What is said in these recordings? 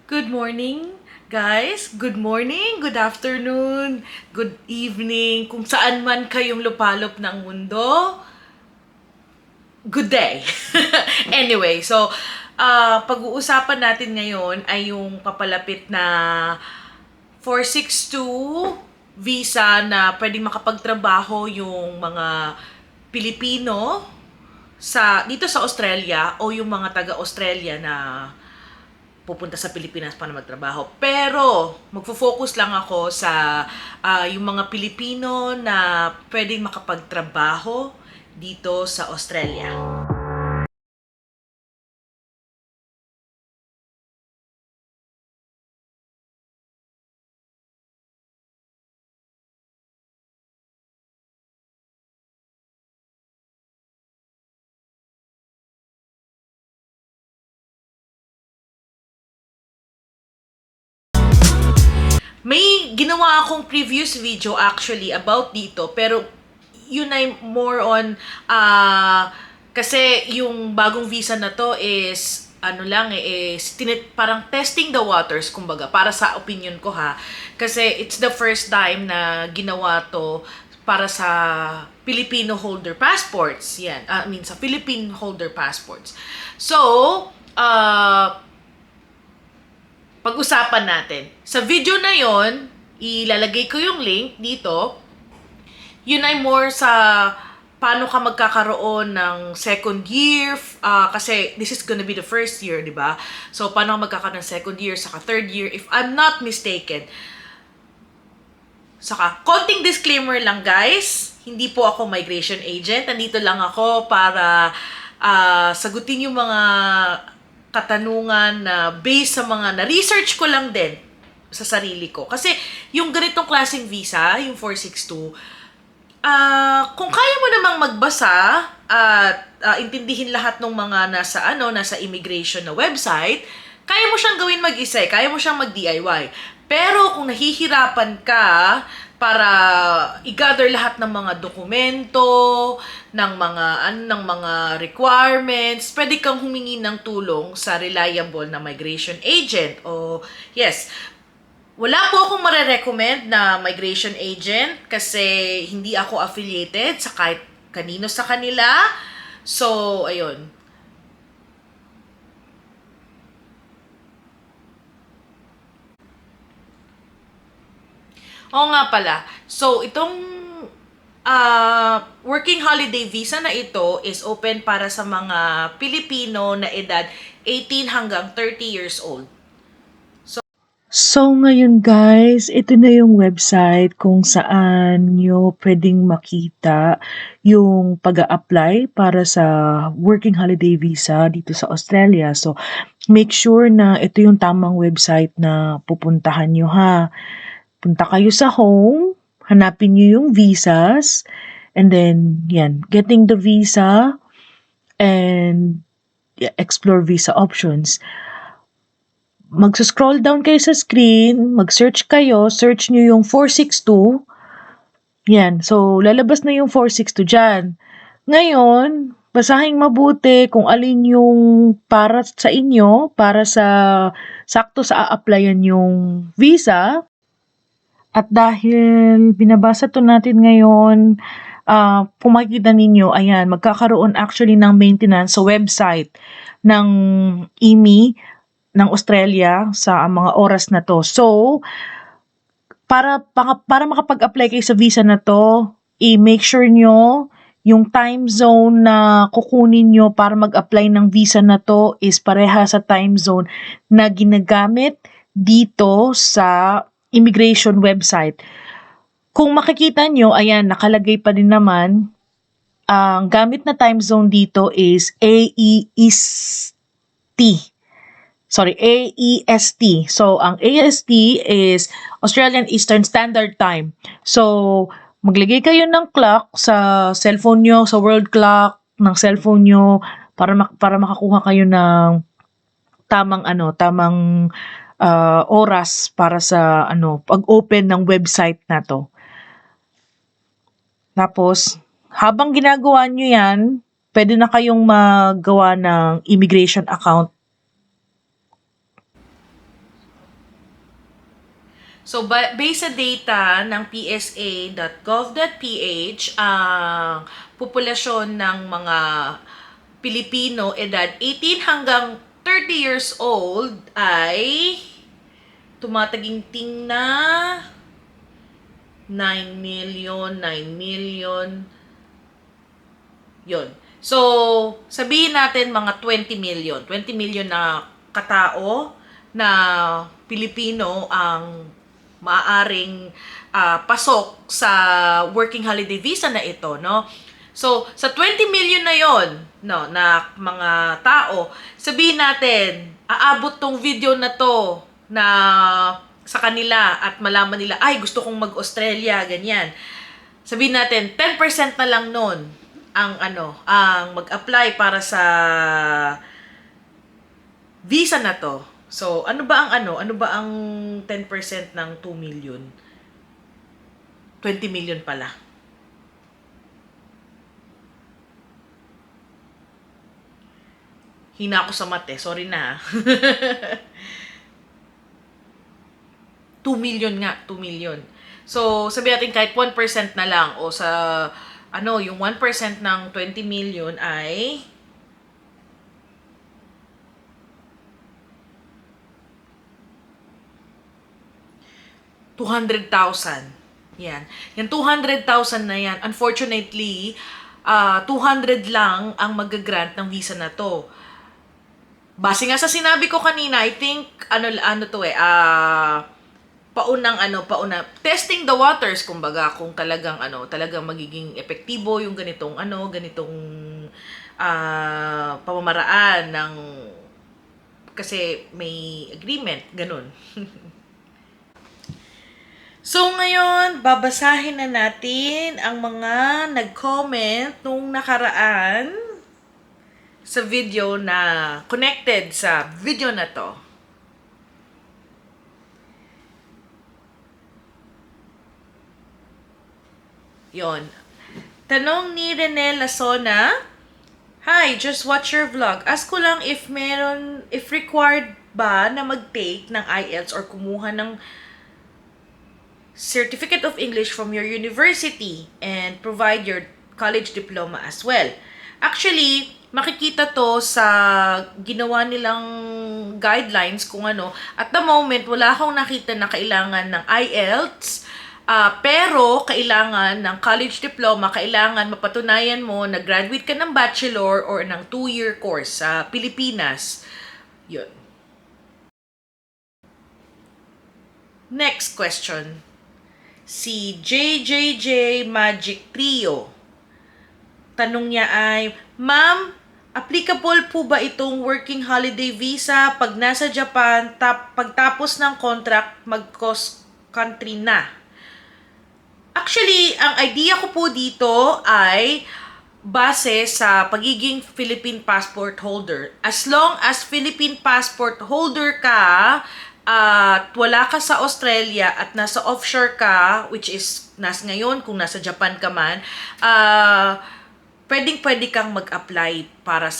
Good morning, guys. Good morning, good afternoon, good evening. Kung saan man kayong lupalop ng mundo, good day. Anyway, so, pag-uusapan natin ngayon ay yung papalapit na 462 visa na pwedeng makapagtrabaho yung mga Pilipino dito sa Australia o yung mga taga-Australia na pupunta sa Pilipinas para magtrabaho. Pero magfo-focus lang ako sa yung mga Pilipino na pwedeng makapagtrabaho dito sa Australia. May ginawa akong previous video actually about dito, pero yun ay more on kasi yung bagong visa na to is ano lang is parang testing the waters kumbaga para sa opinion ko ha, kasi it's the first time na ginawa to para sa Filipino holder passports yan, I mean sa Philippine holder passports. So pag-usapan natin. Sa video na yon, ilalagay ko yung link dito. Yun ay more sa paano ka magkakaroon ng second year, kasi this is gonna be the first year, di ba? So, paano ka magkakaroon ng second year, saka third year, if I'm not mistaken. Saka, konting disclaimer lang guys, hindi po ako migration agent. Nandito lang ako para sagutin yung mga katanungan na based sa mga na-research ko lang din sa sarili ko. Kasi yung ganitong klaseng visa, yung 462, kung kaya mo namang magbasa at intindihin lahat ng mga nasa immigration na website, kaya mo siyang gawin mag-isa, kaya mo siyang mag-DIY. Pero kung nahihirapan ka para i-gather lahat ng mga dokumento, ng mga requirements, pwede kang humingi ng tulong sa reliable na migration agent. O yes, wala po akong mare-recommend na migration agent kasi hindi ako affiliated sa kahit kanino sa kanila. So, ayun. Oo nga pala. So, itong working holiday visa na ito is open para sa mga Pilipino na edad 18 hanggang 30 years old. So ngayon guys, ito na yung website kung saan nyo pwedeng makita yung pag-a-apply para sa working holiday visa dito sa Australia. So make sure na ito yung tamang website na pupuntahan nyo ha. Punta kayo sa home, hanapin nyo yung visas, and then yan, getting the visa and explore visa options. Mag-scroll down kayo sa screen, mag-search kayo, search nyo yung 462. Yan, so lalabas na yung 462 dyan. Ngayon, basahin mabuti kung alin yung para sa inyo, para sa sakto sa a-applyan yung visa. At dahil binabasa to natin ngayon, kung makikita ninyo, ayan, magkakaroon actually ng maintenance sa website ng IMI ng Australia sa mga oras na to. So, para makapag-apply kayo sa visa na to, i-make sure nyo yung time zone na kukunin nyo para mag-apply ng visa na to is pareha sa time zone na ginagamit dito sa immigration website. Kung makikita nyo, ayan, nakalagay pa din naman, ang gamit na time zone dito is AEST. AEST. So, ang AEST is Australian Eastern Standard Time. So, maglagay kayo ng clock sa cellphone nyo, sa world clock ng cellphone nyo para makakuha kayo ng tamang oras para sa pag-open ng website na to. Tapos, habang ginagawa nyo yan, pwede na kayong magawa ng immigration account. So, based sa data ng psa.gov.ph, ang populasyon ng mga Pilipino edad 18 hanggang 30 years old ay tumataginting na 9 million. Yun. So, sabihin natin mga 20 million. 20 million na katao na Pilipino ang maaaring pasok sa working holiday visa na ito, no? So, sa 20 million na yon, no, na mga tao, sabihin natin, aabot tong video na to na sa kanila at malaman nila, ay, gusto kong mag-Australia, ganyan. Sabihin natin, 10% na lang nun ang mag-apply para sa visa na to. So, ano ba ang 10% ng 2 million? 20 million pala. Hina ako sa math sorry na. 2 million nga, 2 million. So, sabi natin kahit 1% na lang o sa yung 1% ng 20 million ay 200,000. Yan. Yung 200,000 na yan, unfortunately, 200 lang ang mag-grant ng visa na to. Base nga sa sinabi ko kanina, I think, pauna, testing the waters, kumbaga, kung talagang magiging epektibo yung ganitong pamamaraan ng, kasi may agreement, ganun. So, ngayon, babasahin na natin ang mga nag-comment nung nakaraan sa video na connected sa video na to. Yon. Tanong ni Rene Lasona, "Hi, just watch your vlog. Ask ko lang if required ba na mag-take ng IELTS or kumuha ng Certificate of English from your university and provide your college diploma as well." Actually, makikita to sa ginawa nilang guidelines kung ano. At the moment, wala akong nakita na kailangan ng IELTS, pero kailangan ng college diploma, kailangan mapatunayan mo na graduate ka ng bachelor or ng 2-year course sa Pilipinas. Yun. Next question. Si JJJ Magic Trio. Tanong niya ay, "Ma'am, applicable po ba itong working holiday visa pag nasa Japan, pagtapos ng contract, mag-cross country na?" Actually, ang idea ko po dito ay base sa pagiging Philippine passport holder. As long as Philippine passport holder ka, at wala ka sa Australia at nasa offshore ka, which is ngayon kung nasa Japan ka man, pwedeng-pwede kang mag-apply para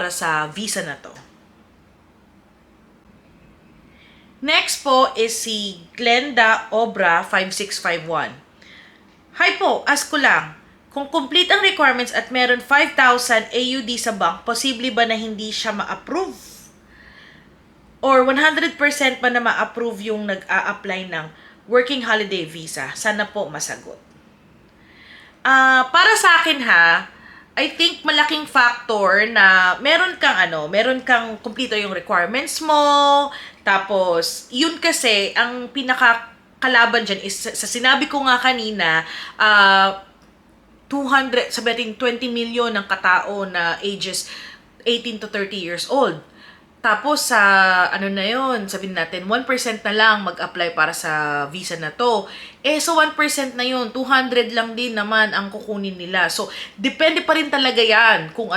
sa visa na to. Next po is si Glenda Obra 5651. "Hi po, ask ko lang, kung complete ang requirements at meron 5,000 AUD sa bank, posible ba na hindi siya ma-approve? Or 100% pa na ma-approve yung nag-a-apply ng working holiday visa?" Sana po masagot. Para sa akin I think malaking factor na meron kang kumpleto yung requirements mo, tapos yun kasi ang pinakakalaban dyan is sa sinabi ko nga kanina, 20 million ng katao na ages 18 to 30 years old. Tapos sa sabihin natin 1% na lang mag-apply para sa visa na to. So 1% na yun, 200 lang din naman ang kukunin nila. So depende pa rin talaga yan kung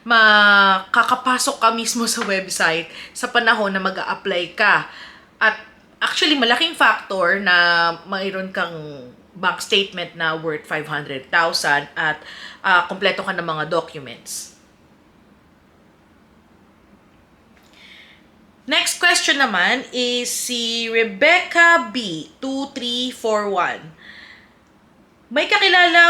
makakapasok ka mismo sa website sa panahon na mag-a-apply ka. At actually malaking factor na mayroon kang bank statement na worth 500,000 at kompleto ka ng mga documents. Next question naman is si Rebecca B. 2341. May kakilala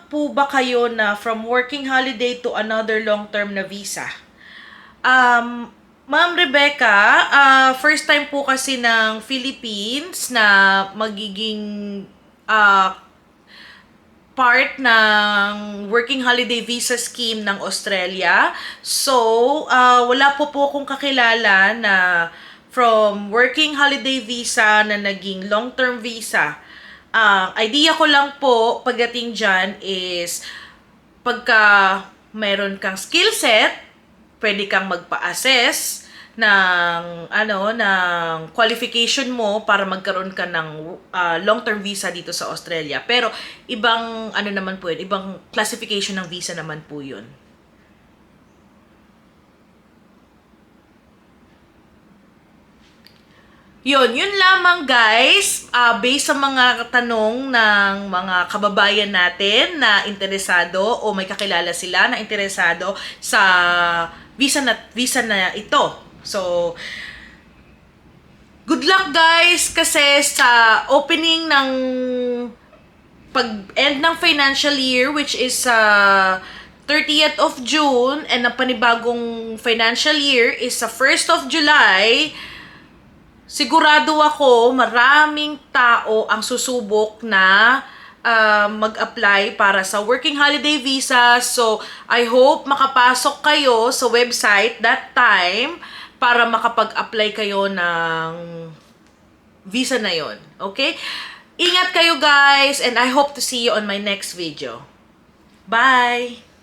po ba kayo na from working holiday to another long-term na visa? Ma'am Rebecca, first time po kasi ng Philippines na magiging part ng working holiday visa scheme ng Australia. So, wala po akong kakilala na from working holiday visa na naging long-term visa. Idea ko lang po pagdating dyan is pagka meron kang skill set, pwede kang magpa-assess ng qualification mo para magkaroon ka ng long-term visa dito sa Australia. Pero ibang naman po yun, ibang classification ng visa naman po yun. Yun lamang guys, based sa mga tanong ng mga kababayan natin na interesado o may kakilala sila na interesado sa visa na ito. So, good luck guys kasi sa opening ng pag-end ng financial year which is 30th of June and ang panibagong financial year is sa 1st of July. Sigurado ako maraming tao ang susubok na mag-apply para sa working holiday visa. So, I hope makapasok kayo sa website that time para makapag-apply kayo ng visa na yon. Okay? Ingat kayo guys and I hope to see you on my next video. Bye!